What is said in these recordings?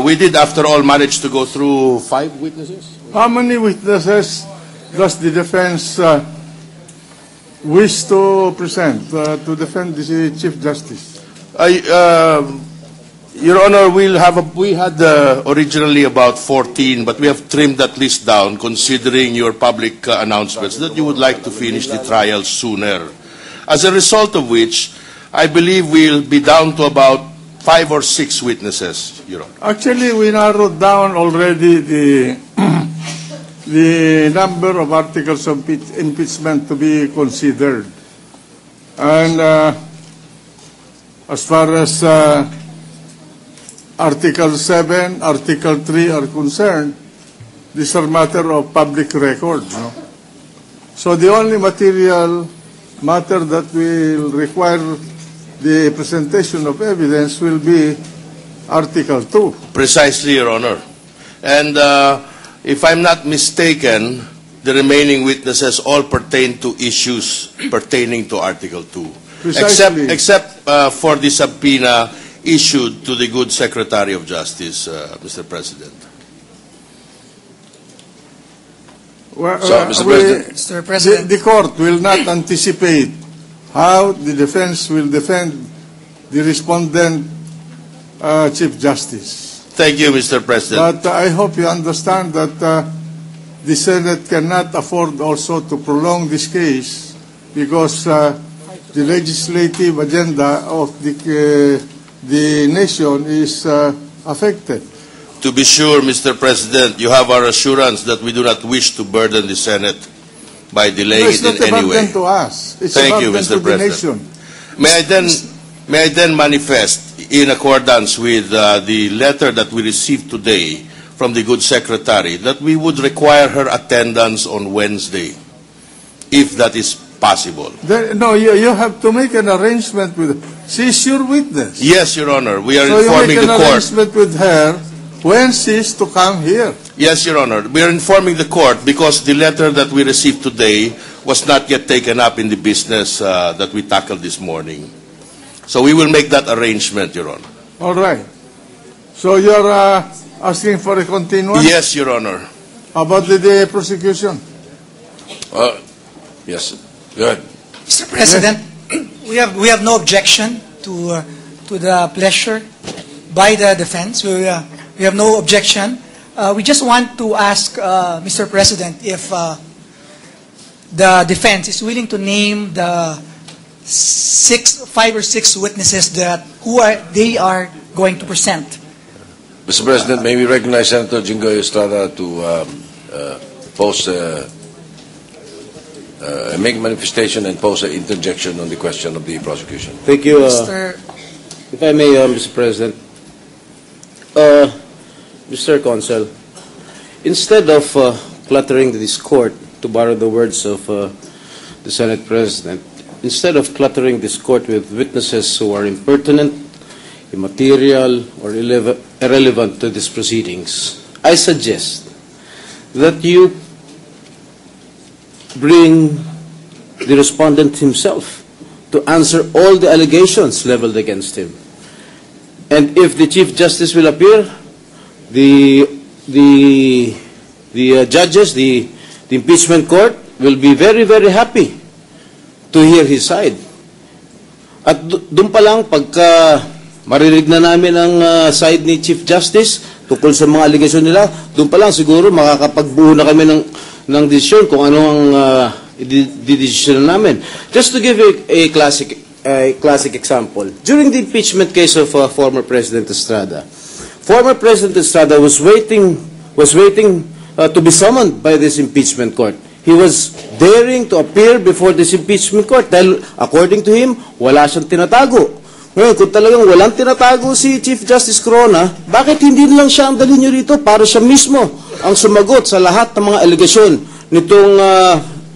We did, after all, manage to go through 5 witnesses. How many witnesses does the defense wish to present to defend the Chief Justice? Your Honor, we had originally about 14, but we have trimmed that list down, considering your public announcements that you would like to finish the trial sooner. As a result of which, I believe we'll be down to about 5 or 6 witnesses, Your Honor. Actually, we narrowed down already the number of articles of impeachment to be considered. And as far as Article 7, Article 3 are concerned, these are matter of public record. No? So the only matter that will require the presentation of evidence will be Article 2. Precisely, Your Honor. And if I'm not mistaken, the remaining witnesses all pertain to issues pertaining to Article 2. Precisely. Except for the subpoena issued to the good Secretary of Justice, Mr. President. Well, Mr. President. The court will not anticipate how the defense will defend the respondent Chief Justice. Thank you, Mr. President. But I hope you understand that the Senate cannot afford also to prolong this case because the legislative agenda of the nation is affected. To be sure, Mr. President, you have our assurance that we do not wish to burden the Senate by delaying it in any way. It's not a burden to us. It's Thank you, a burden Mr. to the President. nation. May I then manifest, in accordance with the letter that we received today from the good Secretary, that we would require her attendance on Wednesday, if that is possible. No, you have to make an arrangement with her. She's your witness. Yes, Your Honor. We are So you informing make the an court. arrangement with her when she's to come here. Yes, Your Honor. We are informing the court because the letter that we received today was not yet taken up in the business that we tackled this morning. So we will make that arrangement, Your Honor. All right. So you're asking for a continuance? Yes, Your Honor. How about the prosecution? Yes. Good. Mr. President, we have no objection to the pleasure by the defense. We have no objection. We just want to ask Mr. President if the defense is willing to name the 5 or 6 witnesses they are going to present. Mr. President, may we recognize Senator Jingoy Estrada to make a manifestation and pose an interjection on the question of the prosecution. Thank you, Mr. if I may, Mr. President. Mr. Consul, instead of cluttering this court, to borrow the words of the Senate President, instead of cluttering this court with witnesses who are impertinent, immaterial, or irrelevant to these proceedings, I suggest that you bring the respondent himself to answer all the allegations leveled against him. And if the Chief Justice will appear, the judges, the impeachment court will be very, very happy to hear his side. At doon pa lang, pagka marinig na namin ang side ni Chief Justice tungkol sa mga allegation nila, doon pa lang siguro makakapagbuo na kami ng desisyon kung ano ang didesisyon namin. Just to give you a classic example. During the impeachment case of former President Estrada was waiting to be summoned by this impeachment court. He was daring to appear before this impeachment court dahil according to him, wala siyang tinatago. Ngayon, kung talagang walang tinatago si Chief Justice Corona, bakit hindi lang siya ang dalhin niyo rito para siya mismo ang sumagot sa lahat ng mga allegation nitong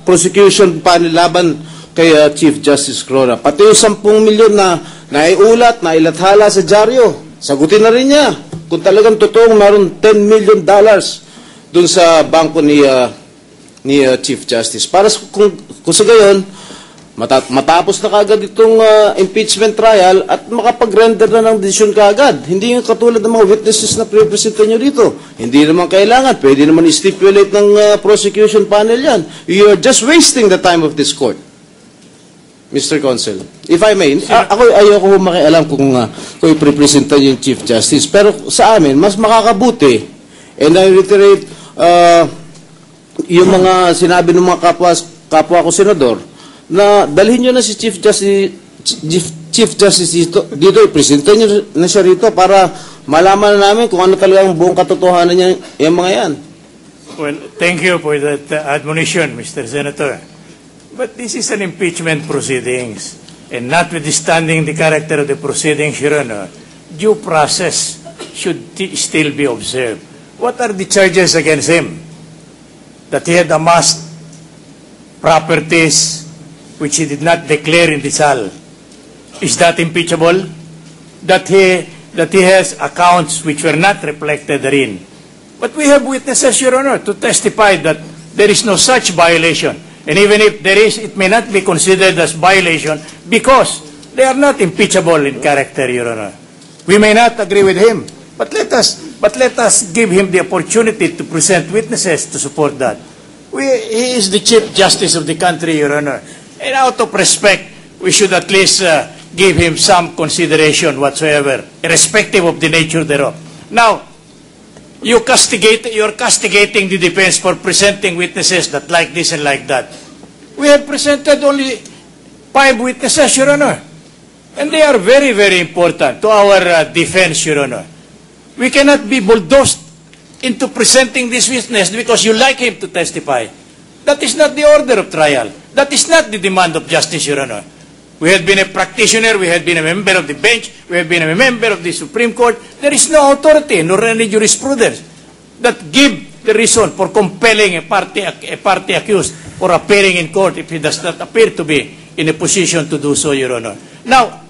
prosecution panilaban kay Chief Justice Corona? Pati yung 10 milyon na naiulat, nailathala sa dyaryo, sagutin na rin niya kung talagang totoong mayroon $10 million dun sa bangko ni Chief Justice. Para kung sa gayon, matapos na kagad itong impeachment trial at makapag-render na ng desisyon kagad. Hindi yung katulad ng mga witnesses na pre-presenta nyo dito. Hindi naman kailangan. Pwede naman i-stipulate ng prosecution panel yan. You are just wasting the time of this court. Mr. Counsel, if I may, ako ayoko makialam kung i-presenta yung Chief Justice. Pero sa amin, mas makakabuti, and I reiterate yung mga sinabi ng mga kapwa ko senador, na dalhin nyo na si Chief Justice dito, i-presenta nyo na siya rito para malaman na namin kung ano talagang buong katotohanan niya yung mga yan. Well, thank you for that admonition, Mr. Senator. But this is an impeachment proceedings, and notwithstanding the character of the proceedings, Your Honor, due process should still be observed. What are the charges against him? That he had amassed properties which he did not declare in the SAL. Is that impeachable? That he has accounts which were not reflected therein. But we have witnesses, Your Honor, to testify that there is no such violation. And even if there is, it may not be considered as violation because they are not impeachable in character, Your Honor. We may not agree with him, but let us give him the opportunity to present witnesses to support that. He is the Chief Justice of the country, Your Honor. And out of respect, we should at least give him some consideration whatsoever, irrespective of the nature thereof. Now, you're castigating the defense for presenting witnesses that like this and like that. We have presented only 5 witnesses, Your Honor. And they are very, very important to our defense, Your Honor. We cannot be bulldozed into presenting this witness because you like him to testify. That is not the order of trial. That is not the demand of justice, Your Honor. We have been a practitioner, we have been a member of the bench, we have been a member of the Supreme Court. There is no authority nor any jurisprudence that give the reason for compelling a party accused for appearing in court if he does not appear to be in a position to do so, Your Honor. Now,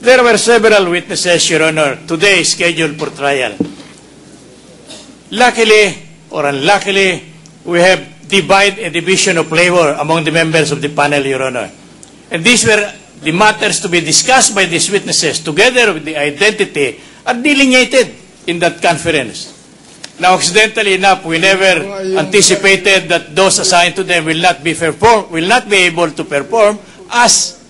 there were several witnesses, Your Honor, today scheduled for trial. Luckily or unluckily, we have a division of labor among the members of the panel, Your Honor. And these were the matters to be discussed by these witnesses together with the identity are delineated in that conference. Now, accidentally enough, we never anticipated that those assigned to them will not be able to perform as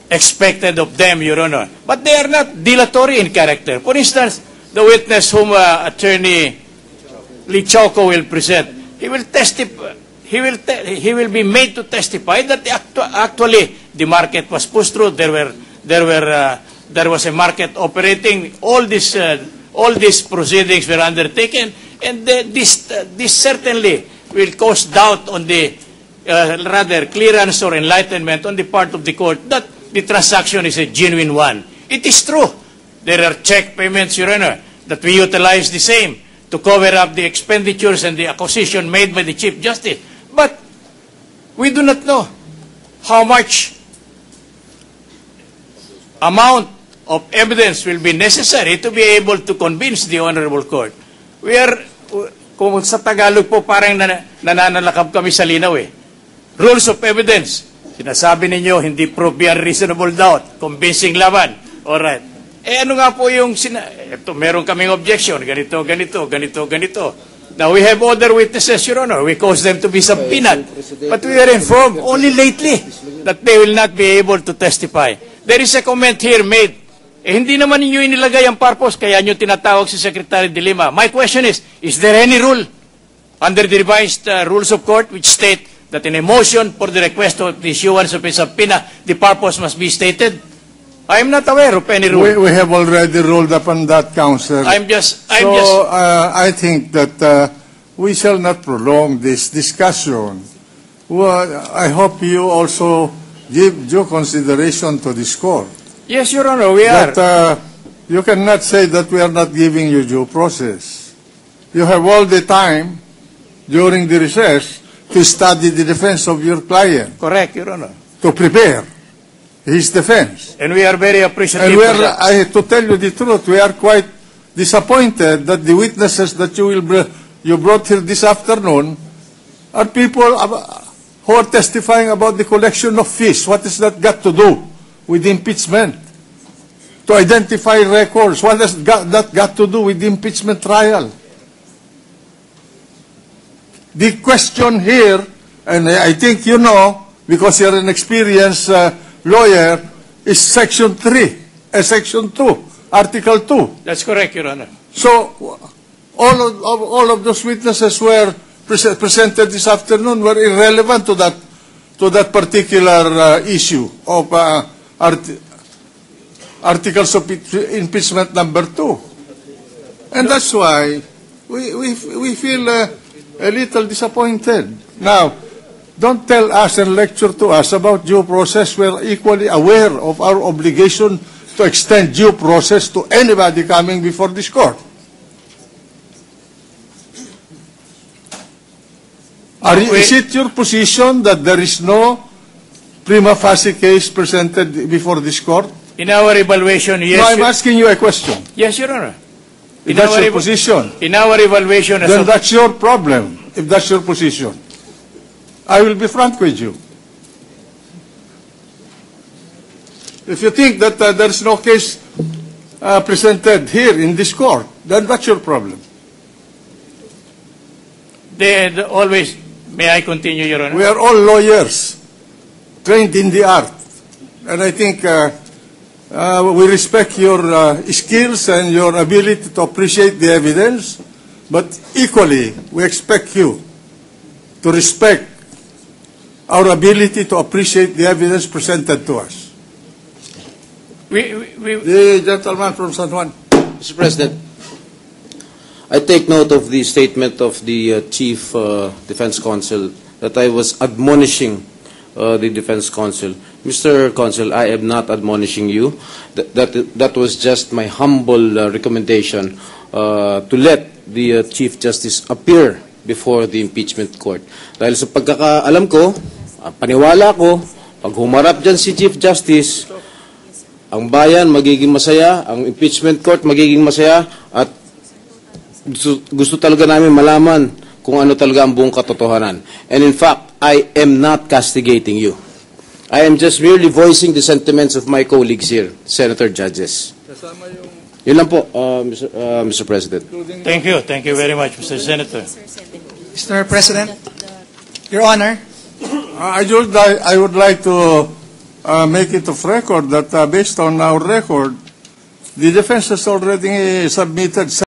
expected of them, Your Honor. But they are not dilatory in character. For instance, the witness whom Attorney Lee Choco will present, he will testify. He will be made to testify that actually the market was pushed through. There was a market operating. All these proceedings were undertaken, and this certainly will cause doubt on the rather clearance or enlightenment on the part of the court that the transaction is a genuine one. It is true. There are check payments, Your Honor, that we utilize the same to cover up the expenditures and the acquisition made by the Chief Justice. But we do not know how much amount of evidence will be necessary to be able to convince the Honorable Court. Kung sa Tagalog po parang nananalakab kami sa linaw eh. Rules of evidence. Sinasabi ninyo, hindi proof beyond reasonable doubt. Convincing laban. Alright. Ano nga po yung, meron kaming objection. Ganito. Now, we have other witnesses, Your Honor. We cause them to be subpoenaed. But we are informed only lately that they will not be able to testify. There is a comment here made. Hindi naman ninyo inilagay ang purpose, kaya nyo tinatawag si Secretary de Lima. My question is there any rule under the revised rules of court which state that in a motion for the request of the issuance of a subpoena, the purpose must be stated? I am not aware of any rule. We have already ruled upon that, Counsel. I think that we shall not prolong this discussion. Well, I hope you also give due consideration to this court. Yes, Your Honor, we are. That you cannot say that we are not giving you due process. You have all the time during the recess to study the defense of your client. Correct, Your Honor. To prepare his defense. And we are very appreciative of that. To tell you the truth, we are quite disappointed that the witnesses that you brought here this afternoon are people who are testifying about the collection of fees. What has that got to do with the impeachment? To identify records. What has that got to do with the impeachment trial? The question here, and I think you know, because you're an experienced lawyer, is Section 3, Section 2, Article 2. That's correct, Your Honor. So, all of those witnesses were presented this afternoon were irrelevant to that particular issue of Articles of Impeachment number 2. And that's why we feel a little disappointed. Now, don't tell us and lecture to us about due process. We're equally aware of our obligation to extend due process to anybody coming before this court. Is it your position that there is no prima facie case presented before this court? In our evaluation, yes. No, I'm asking you a question. Yes, Your Honor. If that's your position, In our evaluation, as then of, that's your problem, if that's your position. I will be frank with you. If you think that there's no case presented here in this court, then that's your problem. always, may I continue, Your Honor? We are all lawyers, trained in the art. And I think we respect your skills and your ability to appreciate the evidence, but equally, we expect you to respect our ability to appreciate the evidence presented to us. The gentleman from San Juan. Mr. President, I take note of the statement of the Chief Defense Counsel that I was admonishing the Defense Counsel. Mr. Counsel, I am not admonishing you. That was just my humble recommendation to let the Chief Justice appear before the impeachment court. Dahil sa pagkakaalam ko, paniwala ko, pag humarap dyan si Chief Justice, ang bayan magiging masaya, ang impeachment court magiging masaya, at gusto talaga namin malaman kung ano talaga ang buong katotohanan. And in fact, I am not castigating you. I am just merely voicing the sentiments of my colleagues here, Senator Judges. Yun lang po, Mr. President. Thank you. Thank you very much, Mr. Senator. Mr. President, Your Honor, I would like to make it of record that based on our record, the defense has already submitted